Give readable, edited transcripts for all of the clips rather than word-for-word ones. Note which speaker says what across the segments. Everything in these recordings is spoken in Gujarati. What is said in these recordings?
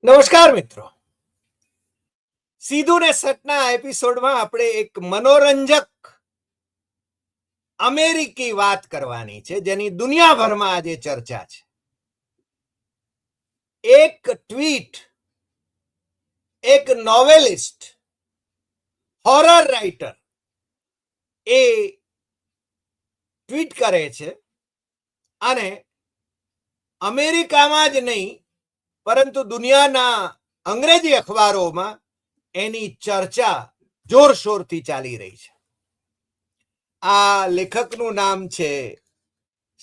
Speaker 1: નમસ્કાર મિત્રો, સીધું ને સટના એપિસોડમાં આપણે એક મનોરંજક અમેરિકી વાત કરવાની છે જેની દુનિયાભરમાં આજે ચર્ચા છે. એક ટ્વીટ એક નોવેલિસ્ટ, હોરર રાઇટર એ ટ્વીટ કરે છે અને અમેરિકામાં જ નહીં પરંતુ દુનિયાના અંગ્રેજી અખબારોમાં એની ચર્ચા જોરશોરથી ચાલી રહી છે. આ લેખકનું નામ છે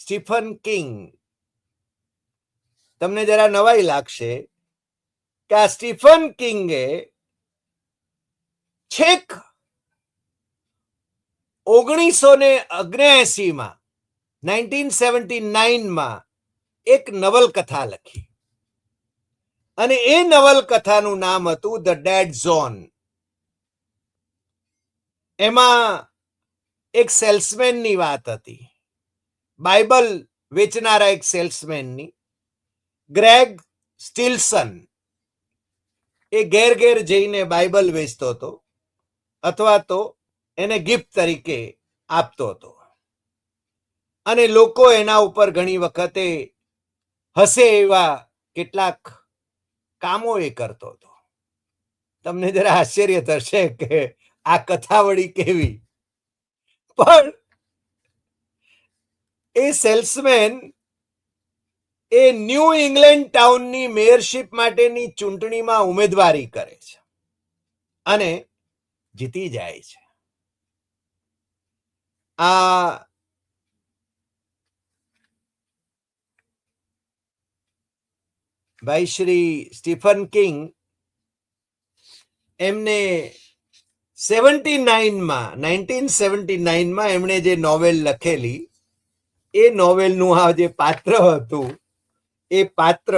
Speaker 1: સ્ટીફન કિંગ. તમને જરા નવાઈ લાગશે કે આ સ્ટીફન કિંગે છેક 1979માં 1979માં એક નવલકથા લખી અને એ નવલકથાનું નામ હતું ધ ડેડ ઝોન. એમાં એક સેલ્સમેનની વાત હતી, બાઇબલ વેચનારા એક સેલ્સમેનની. ગ્રેગ સ્ટીલસન એ ઘેર ઘેર જઈને બાઇબલ વેચતો હતો અથવા તો એને ગિફ્ટ તરીકે આપતો હતો અને લોકો એના ઉપર ઘણી વખતે હસે એવા કેટલાક કામો એ કરતો હતો. તમને જરા આશ્ચર્ય થશે કે આ કથા વળી કેવી, પણ એ સેલ્સમેન એ ન્યૂ ઇંગ્લેન્ડ ટાઉનની મેયરશિપ માટેની ચૂંટણીમાં ઉમેદવારી કરે છે અને જીતી જાય છે. આ ભાઈ શ્રી સ્ટીફન કિંગ એમને 1979માં એમણે જે નોવેલ લખેલી, એ નોવેલનું આ જે પાત્ર હતું એ પાત્ર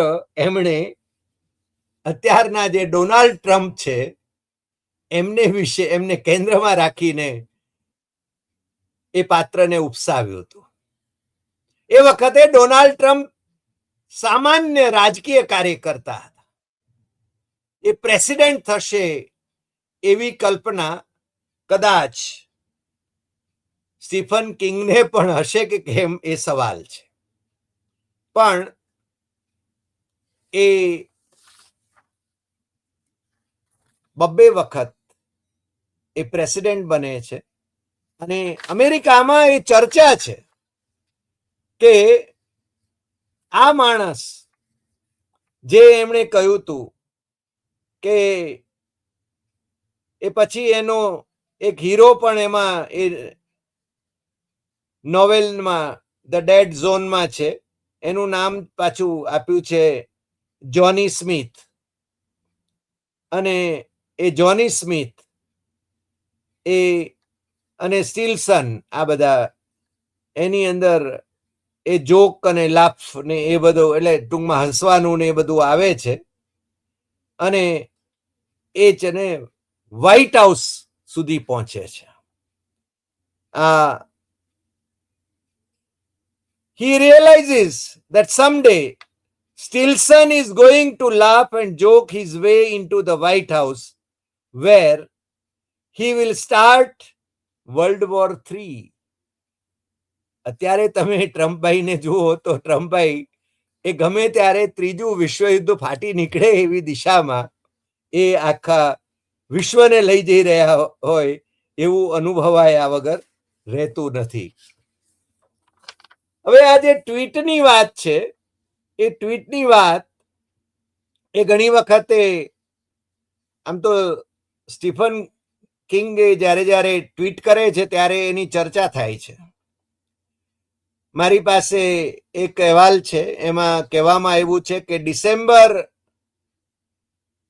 Speaker 1: એમણે અત્યારના જે ડોનાલ્ડ ટ્રમ્પ છે એમને વિશે એમને કેન્દ્રમાં રાખીને એ પાત્રને ઉપસાવ્યું હતું. એ વખતે ડોનાલ્ડ ટ્રમ્પ સામાન્ય રાજકીય કાર્યકર્તા હતા. એ પ્રેસિડેન્ટ થશે એવી કલ્પના કદાચ સ્ટીફન કિંગને પણ હશે કે કેમ એ સવાલ છે. પણ એ બબ્બે વખત એ પ્રેસિડેન્ટ બને છે અને અમેરિકામાં એ ચર્ચા છે કે આ માણસ જે એમણે કહ્યું હતું કે એ પછી એનો એક હીરો પણ એમાં એ નોવેલમાં ધ ડેડ ઝોનમાં છે, એનું નામ પાછું આપ્યું છે જોની સ્મિથ. અને એ જોની સ્મિથ એ અને સ્ટીલસન, આ બધા એની અંદર એ જોક અને લાફ ને એ બધું, એટલે ટૂંકમાં હસવાનું ને એ બધું આવે છે અને એ છે ને વ્હાઇટ હાઉસ સુધી પહોંચે છે. He realizes that someday Stilson is going to laugh and joke his way into the White House, where he will start World War III. અત્યારે તમે ટ્રમ્પભાઈને જુઓ તો ટ્રમ્પભાઈ એ ગમે ત્યારે ત્રીજું વિશ્વયુદ્ધ ફાટી નીકળે એવી દિશામાં એ આખા વિશ્વને લઈ જઈ રહ્યા હોય એવું અનુભવાયા વગર રહેતું નથી. હવે આ જે ટ્વીટની વાત છે, એ ટ્વીટની વાત એ ઘણી વખતે, આમ તો સ્ટીફન કિંગે જ્યારે ટ્વીટ કરે છે ત્યારે એની ચર્ચા થાય છે. મારી પાસે એક અહેવાલ છે, એમાં કહેવામાં આવ્યું છે કે ડિસેમ્બર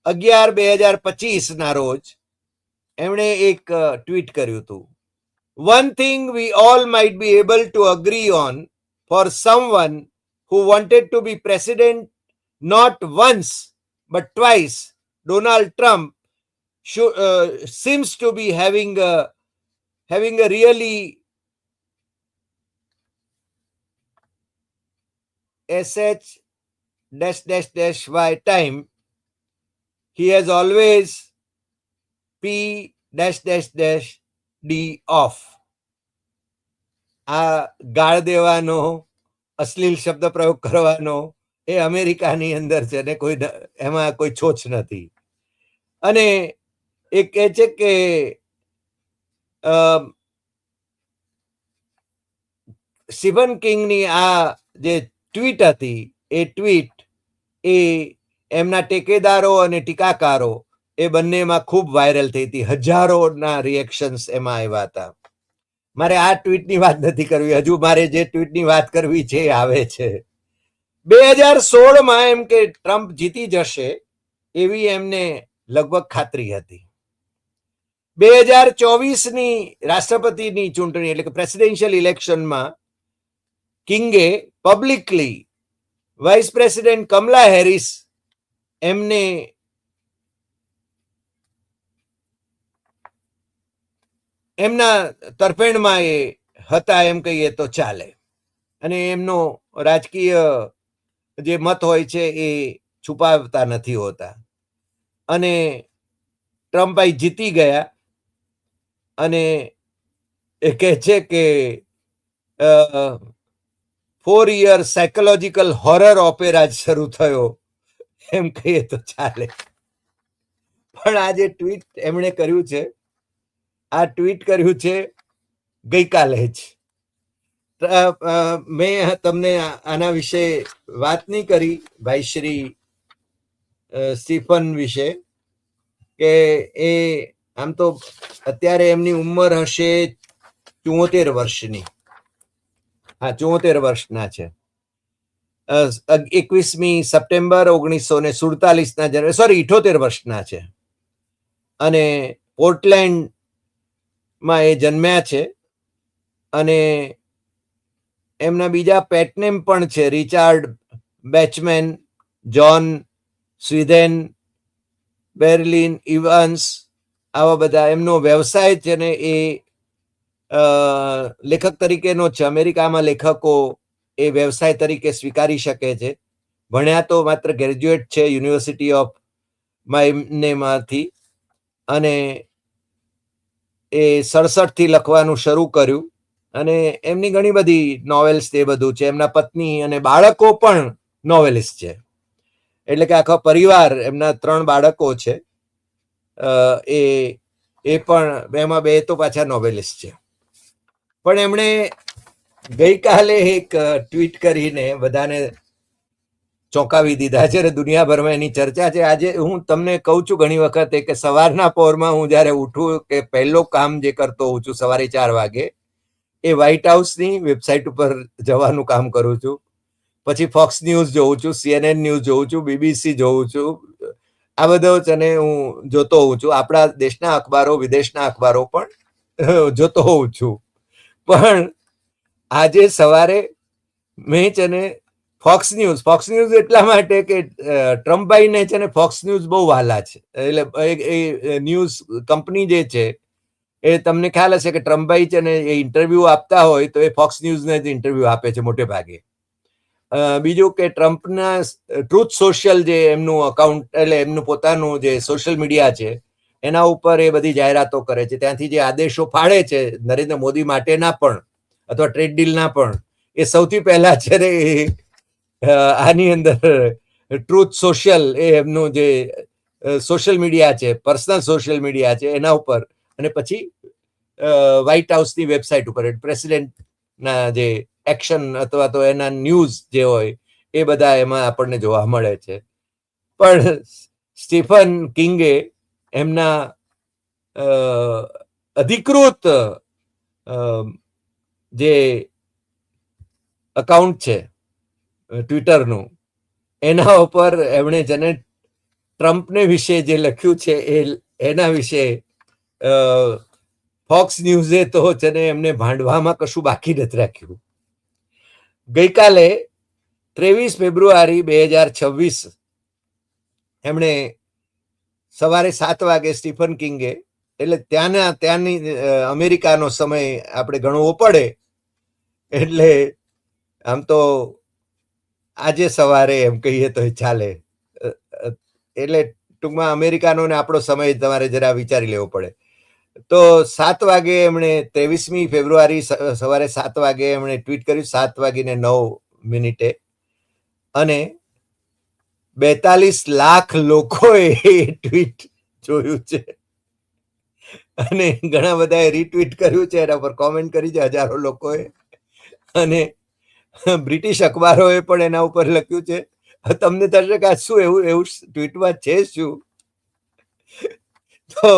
Speaker 1: 11, 2025ના રોજ એમણે એક ટ્વીટ કર્યું હતું. One thing we all might be able to agree on, for someone who wanted to be president not once but twice, Donald Trump seems to be having a really sh -y time he has always P dash dash dash D off. આ ગાળ દેવાનો, અશ્લીલ શબ્દ પ્રયોગ કરવાનો એ અમેરિકાની અંદર છે ને કોઈ એમાં કોઈ છોછ નથી. અને એ કહે છે કે સ્ટીફન કિંગની આ જે ટ્વીટ હતી એ ટ્વીટ એ એમના ટેકેદારો અને ટીકાકારો એ બંનેમાં ખૂબ વાયરલ થઈ હતી. હજારોના રિએક્શન્સ એમાં આવ્યા હતા. મારે આ ટ્વીટની વાત નથી કરવી, હજુ મારે જે ટ્વીટની વાત કરવી છે એ આવે છે. 2016માં એમ કે ટ્રમ્પ જીતી જશે એવી એમને લગભગ ખાતરી હતી. 2024ની રાષ્ટ્રપતિની ચૂંટણી એટલે કે પ્રેસિડેન્શિયલ ઇલેક્શનમાં કિંગે publicly vice president Kamala Harris એમને એમના તરફેણમાં એ હતા એમ કહીએ તો ચાલે. અને એમનો રાજકીય જે મત હોય છે એ છુપાવતા નથી હોતા. અને ટ્રમ્પભાઈ જીતી ગયા અને એ કહે છે કે 4 year સાયકોલોજીકલ હોરર ઓપેરા શરૂ થયો એમ કહીએ તો ચાલે. પણ આ જે ટ્વીટ એમણે કર્યું છે, આ ટ્વીટ કર્યું છે ગઈકાલે જ. મેં તમને આના વિશે વાત નહીં કરી ભાઈ શ્રી સ્ટીફન વિશે, કે એ આમ તો અત્યારે એમની ઉંમર હશે 74 વર્ષની. હા, 74 વર્ષના છે. 21મી સપ્ટેમ્બર 1947ના જન્મ, સોરી 78 વર્ષના છે. અને પોર્ટલેન્ડમાં એ જન્મ્યા છે. અને એમના બીજા પેટનેમ પણ છે, રિચાર્ડ બેચમેન, જ્હોન સ્વીધેન, બેર્લિન ઇવાન્સ, આવા બધા. એમનો વ્યવસાય છે ને એ લેખક તરીકેનો છે. અમેરિકામાં લેખકો એ વ્યવસાય તરીકે સ્વીકારી શકે છે. ભણ્યા તો માત્ર ગ્રેજ્યુએટ છે યુનિવર્સિટી ઓફ માઇનેમાંથી. અને એ 67થી લખવાનું શરૂ કર્યું. અને એમની ઘણી બધી નોવેલ્સ એ બધું છે. એમના પત્ની અને બાળકો પણ નોવેલિસ્ટ છે. એટલે કે આખો પરિવાર, એમના 3 બાળકો છે. એ પણ એમાં 2 તો પાછા નોવેલિસ્ટ છે. પણ એમણે ગઈકાલે એક ટ્વીટ કરીને બધાને ચોંકાવી દીધા છે. દુનિયાભરમાં એની ચર્ચા છે. આજે હું તમને કહું છું ઘણી વખત કે સવારના પહોરમાં હું જયારે ઉઠું કે પહેલો કામ જે કરતો હોઉં છું સવારે 4 વાગે, એ વ્હાઇટ હાઉસની વેબસાઇટ ઉપર જવાનું કામ કરું છું. પછી ફોક્સ ન્યૂઝ જોઉં છું, CNN ન્યૂઝ જોઉં છું, BBC જોઉં છું. આ બધો છે ને હું જોતો હોઉં છું. આપણા દેશના અખબારો, વિદેશના અખબારો પણ જોતો હોઉં છું. પણ આજે સવારે મેં છે ને ફોક્સ ન્યૂઝ એટલા માટે કે ટ્રમ્પભાઈને છે ને ફોક્સ ન્યૂઝ બહુ વહાલા છે. એટલે એ ન્યૂઝ કંપની જે છે એ તમને ખ્યાલ હશે કે ટ્રમ્પભાઈ છે ને એ ઇન્ટરવ્યુ આપતા હોય તો એ ફોક્સ ન્યૂઝને જ ઇન્ટરવ્યુ આપે છે મોટે ભાગે. બીજું કે ટ્રમ્પના ટ્રુથ સોશિયલ જે એમનું અકાઉન્ટ, એટલે એમનું પોતાનું જે સોશિયલ મીડિયા છે એના ઉપર એ બધી જાહેરાતો કરે છે. ત્યાંથી જે આદેશો ફાળે છે નરેન્દ્ર મોદી માટેના પણ અથવા ટ્રેડ ડીલના પણ, એ સૌથી પહેલા છે ને આની અંદર ટ્રુથ સોશિયલ એ એમનું જે સોશિયલ મીડિયા છે, પર્સનલ સોશિયલ મીડિયા છે એના ઉપર, અને પછી વ્હાઇટ હાઉસની વેબસાઇટ ઉપર પ્રેસિડેન્ટના જે એક્શન અથવા તો એના ન્યૂઝ જે હોય એ બધા એમાં આપણને જોવા મળે છે. પણ સ્ટીફન કિંગે એમના અધિકૃત જે અકાઉન્ટ છે ટ્વિટરનું, એના ઉપર એમણે જેને ટ્રમ્પને વિશે જે લખ્યું છે એના વિશે ફોક્સ ન્યૂઝે તો છે ને એમને ભાંડવામાં કશું બાકી નથી રાખ્યું. ગઈકાલે 23 ફેબ્રુઆરી 2026 એમણે સવારે 7 વાગે સ્ટીફન કિંગે, એટલે ત્યાંની અમેરિકાનો સમય આપણે ગણવો પડે એટલે આમ તો આજે સવારે એમ કહીએ તો ચાલે, એટલે ટૂંકમાં અમેરિકાનો ને આપણો સમય તમારે જરા વિચારી લેવો પડે. તો 7 વાગે એમણે 23મી ફેબ્રુઆરી સવારે 7 વાગે એમણે ટ્વીટ કર્યું, 7:09 અને 42 લાખ લોકોએ એ ટ્વીટ જોયું છે અને ઘણા બધાએ રીટ્વીટ કર્યું છે, એના પર કોમેન્ટ કરી છે હજારો લોકોએ, અને બ્રિટિશ અખબારોએ પણ એના ઉપર લખ્યું છે. તમને થશે કે આ શું એવું એવું ટ્વીટમાં છે શું? તો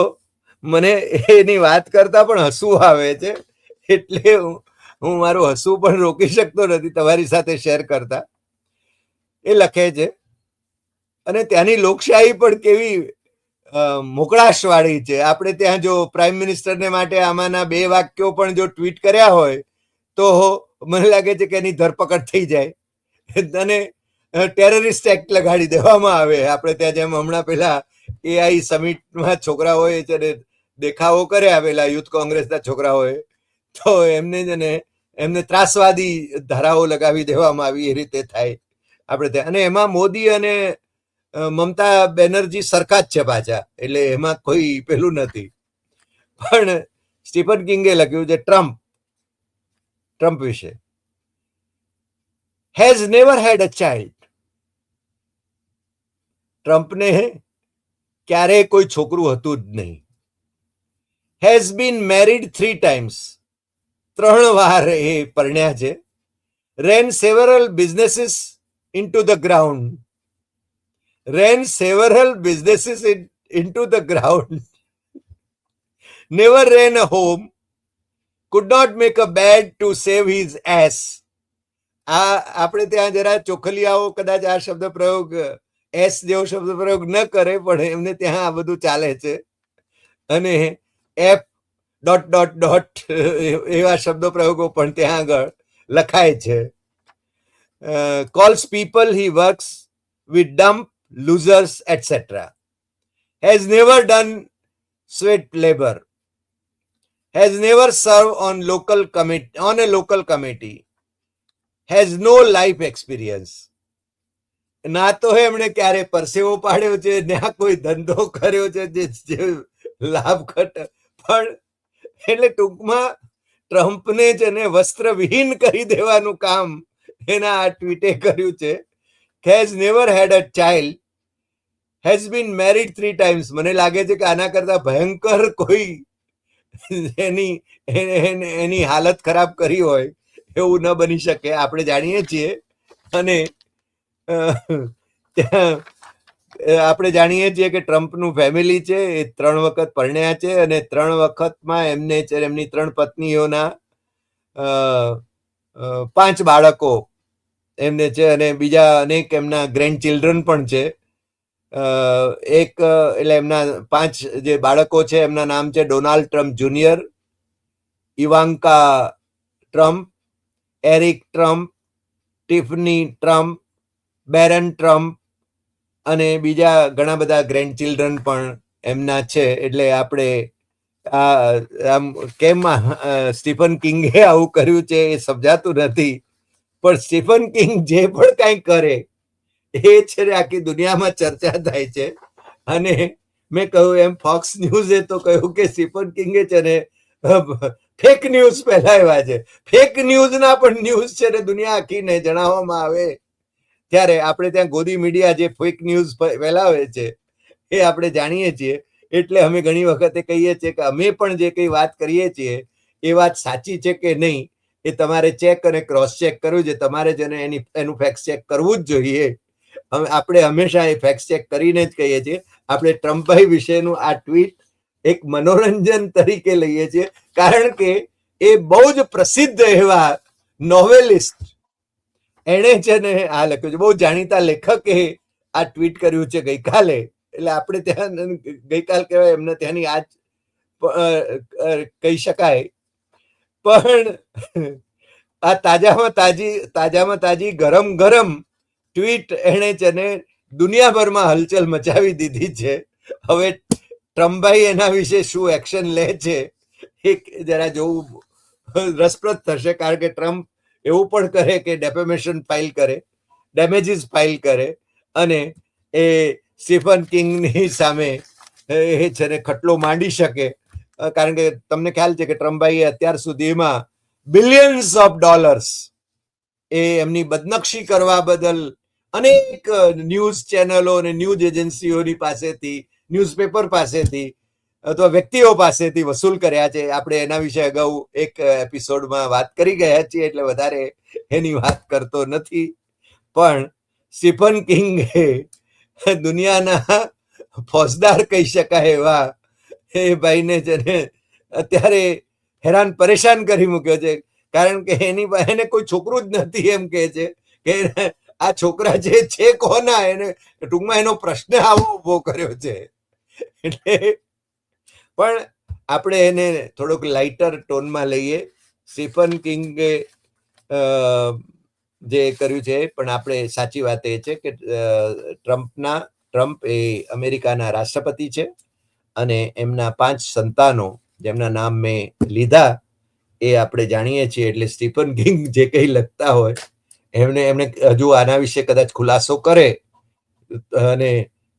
Speaker 1: મને એની વાત કરતા પણ હસવું આવે છે, એટલે હું મારું હસવું પણ રોકી શકતો નથી તમારી સાથે શેર કરતા. એ લખે છે, અને ત્યાંની લોકશાહી પણ કેવી મોકળાશવાળી છે. આપણે ત્યાં જો પ્રાઇમ મિનિસ્ટરને માટે આમાંના 2 વાક્યો પણ જો ટ્વીટ કર્યા હોય તો મને લાગે છે કે એની ધરપકડ થઈ જાય અને ટેરરિસ્ટ એક્ટ લગાડી દેવામાં આવે. આપણે ત્યાં જેમ હમણાં પેલા AI સમિટમાં છોકરાઓએ છે ને દેખાવો કર્યા, પેલા યુથ કોંગ્રેસના છોકરાઓએ, તો એમને ત્રાસવાદી ધારાઓ લગાવી દેવામાં આવી. એ રીતે થાય આપણે ત્યાં. અને એમાં મોદી અને મમતા બેનર્જી સરખા જ છે પાછા, એટલે એમાં કોઈ પેલું નથી. પણ સ્ટીફન કિંગે લખ્યું છે ટ્રમ્પ વિશે, has never had a child. ટ્રમ્પને ક્યારેય કોઈ છોકરું હતું જ નહીં. Has been married 3 times. 3 વાર એ પરણ્યા છે. Ran several businesses into the ground. into the ground. Never ran a home. Could not make a bed to save his ass. આપણે ત્યાં જરા ચોખલિયાઓ કદાચ આ શબ્દ પ્રયોગ એસ જેવો શબ્દ પ્રયોગ ન કરે, પણ એમને ત્યાં આ બધું ચાલે છે. અને એફ ... એવા શબ્દ પ્રયોગો પણ ત્યાં આગળ લખાય છે. Calls people he works with dumb, losers, etc. Has never done sweat labor. Has never served on a local committee. Has no life experience. ના તો એમણે ક્યારે પરસેવો પાડ્યો છે, ના કોઈ ધંધો કર્યો છે જે લાભ ઘટ. પણ એટલે ટૂંકમાં ટ્રમ્પને જ એને વસ્ત્રવિહીન કરી દેવાનું કામ એના આ ટ્વીટે કર્યું છે. Has never had a child. Has been married 3 times. મને લાગે છે કે આના કરતા ભયંકર કોઈ એની હાલત ખરાબ કરી હોય એવું ન બની શકે, આપણે જાણીએ છીએ. અને આપણે જાણીએ છીએ કે ટ્રમ્પનું ફેમિલી છે એ 3 વખત પરણ્યા છે, અને 3 વખતમાં એમની 3 પત્નીઓના 5 બાળકો એમને છે, અને બીજા અનેક એમના ગ્રેન્ડ ચિલ્ડ્રન પણ છે. એટલે એમના 5 જે બાળકો છે એમના નામ છે Donald Trump junior, Ivanka Trump, Eric Trump, Tiffany Trump, Barron Trump, અને બીજા ઘણા બધા ગ્રેન્ડ ચિલ્ડ્રન પણ એમના છે. એટલે આપણે આમ કેમ સ્ટીફન કિંગે આવું કર્યું છે એ સમજાતું નથી, પણ સ્ટીફન કિંગ જે પણ કાંઈ કરે એ છે ને આખી દુનિયામાં ચર્ચા થાય છે. અને મેં કહ્યું એમ ફોક્સ ન્યૂઝે તો કહ્યું કે સ્ટીફન કિંગે છે ને ફેક ન્યૂઝ ફેલાવ્યા છે. ફેક ન્યૂઝના પણ ન્યૂઝ છે ને દુનિયા આખીને જણાવવામાં આવે, ત્યારે આપણે ત્યાં ગોદી મીડિયા જે ફેક ન્યૂઝ ફેલાવે છે એ આપણે જાણીએ છીએ. એટલે અમે ઘણી વખતે કહીએ છીએ કે અમે પણ જે કંઈ વાત કરીએ છીએ એ વાત સાચી છે કે નહીં એ તમારે ચેક અને ક્રોસ ચેક કરવું છે. તમારે જ એનું ફેક્ટ ચેક કરવું જ જોઈએ. આપણે હંમેશા એ ફેક્ટ ચેક કરીને જ કહીએ છીએ. આપણે ટ્રમ્પભાઈ વિશેનું આ ટ્વીટ એક મનોરંજન તરીકે લઈએ છીએ, કારણ કે એ બહુ જ પ્રસિદ્ધ એવા નોવેલિસ્ટ, એણે છે ને આ લખ્યું છે. બહુ જાણીતા લેખકે આ ટ્વીટ કર્યું છે ગઈકાલે. એટલે આપણે ત્યાં ગઈકાલ કહેવાય, એમને ત્યાંની આજ કહી શકાય. પણ આ તાજામાં તાજી ગરમ ટ્વીટ એણે છે ને દુનિયાભરમાં હલચલ મચાવી દીધી છે. હવે ટ્રમ્પભાઈ એના વિશે શું એક્શન લે છે એ જરા જોવું રસપ્રદ થશે, કારણ કે ટ્રમ્પ એવું પણ કરે કે ડેફેમેશન ફાઇલ કરે, ડેમેજીસ ફાઇલ કરે, અને એ સ્ટીફન કિંગની સામે એ છે ને ખટલો માંડી શકે, કારણ કે તમને ખ્યાલ છે કે ટ્રમ્પભાઈએ અત્યાર સુધીમાં બિલિયન્સ ઓફ ડોલર્સ એ એમની બદનક્ષી કરવા બદલ અનેક ન્યૂઝ ચેનલો અને ન્યૂઝ એજન્સીઓની પાસેથી, ન્યૂઝપેપર પાસેથી અથવા વ્યક્તિઓ પાસેથી વસૂલ કર્યા છે. આપણે એના વિશે અગાઉ એક એપિસોડમાં વાત કરી ગયા છીએ, એટલે વધારે એની વાત કરતો નથી. પણ સ્ટીફન કિંગ દુનિયાના ફોજદાર કહી શકાય એવા એ ભાઈને જેને અત્યારે હેરાન પરેશાન કરી મૂક્યો છે, કારણ કે એની એને કોઈ છોકરું જ નથી. એમ કે છે કે આ છોકરા જે છે કોના, એને ટૂંકમાં એનો પ્રશ્ન આવો ઉભો કર્યો છે. એટલે પણ આપણે એને થોડોક લાઇટર ટોનમાં લઈએ. સ્ટીફન કિંગે જે કર્યું છે, પણ આપણે સાચી વાત એ છે કે ટ્રમ્પ એ અમેરિકાના રાષ્ટ્રપતિ છે અને એમના 5 સંતાનો જેમના નામ મેં લીધા એ આપણે જાણીએ છીએ. એટલે સ્ટીફન કિંગ જે કંઈ લખતા હોય એમણે હજુ આના વિશે કદાચ ખુલાસો કરે અને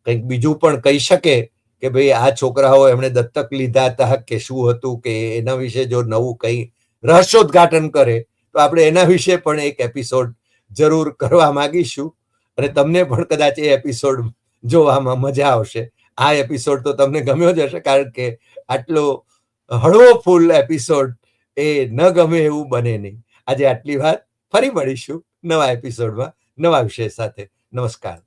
Speaker 1: કંઈક બીજું પણ કહી શકે કે ભાઈ આ છોકરાઓ એમણે દત્તક લીધા હતા કે શું હતું, કે એના વિશે જો નવું કંઈ રહસ્યોદ્ઘાટન કરે તો આપણે એના વિશે પણ એક એપિસોડ જરૂર કરવા માંગીશું. અને તમને પણ કદાચ એ એપિસોડ જોવામાં મજા આવશે. આ એપિસોડ તો તમને ગમ્યો જ હશે, કારણ કે આટલો હળવો ફૂલ એપિસોડ એ ન ગમે એવું બને નહીં. આજે આટલી વાત. ફરી મળીશું નવા એપિસોડમાં નવા વિષય સાથે. નમસ્કાર.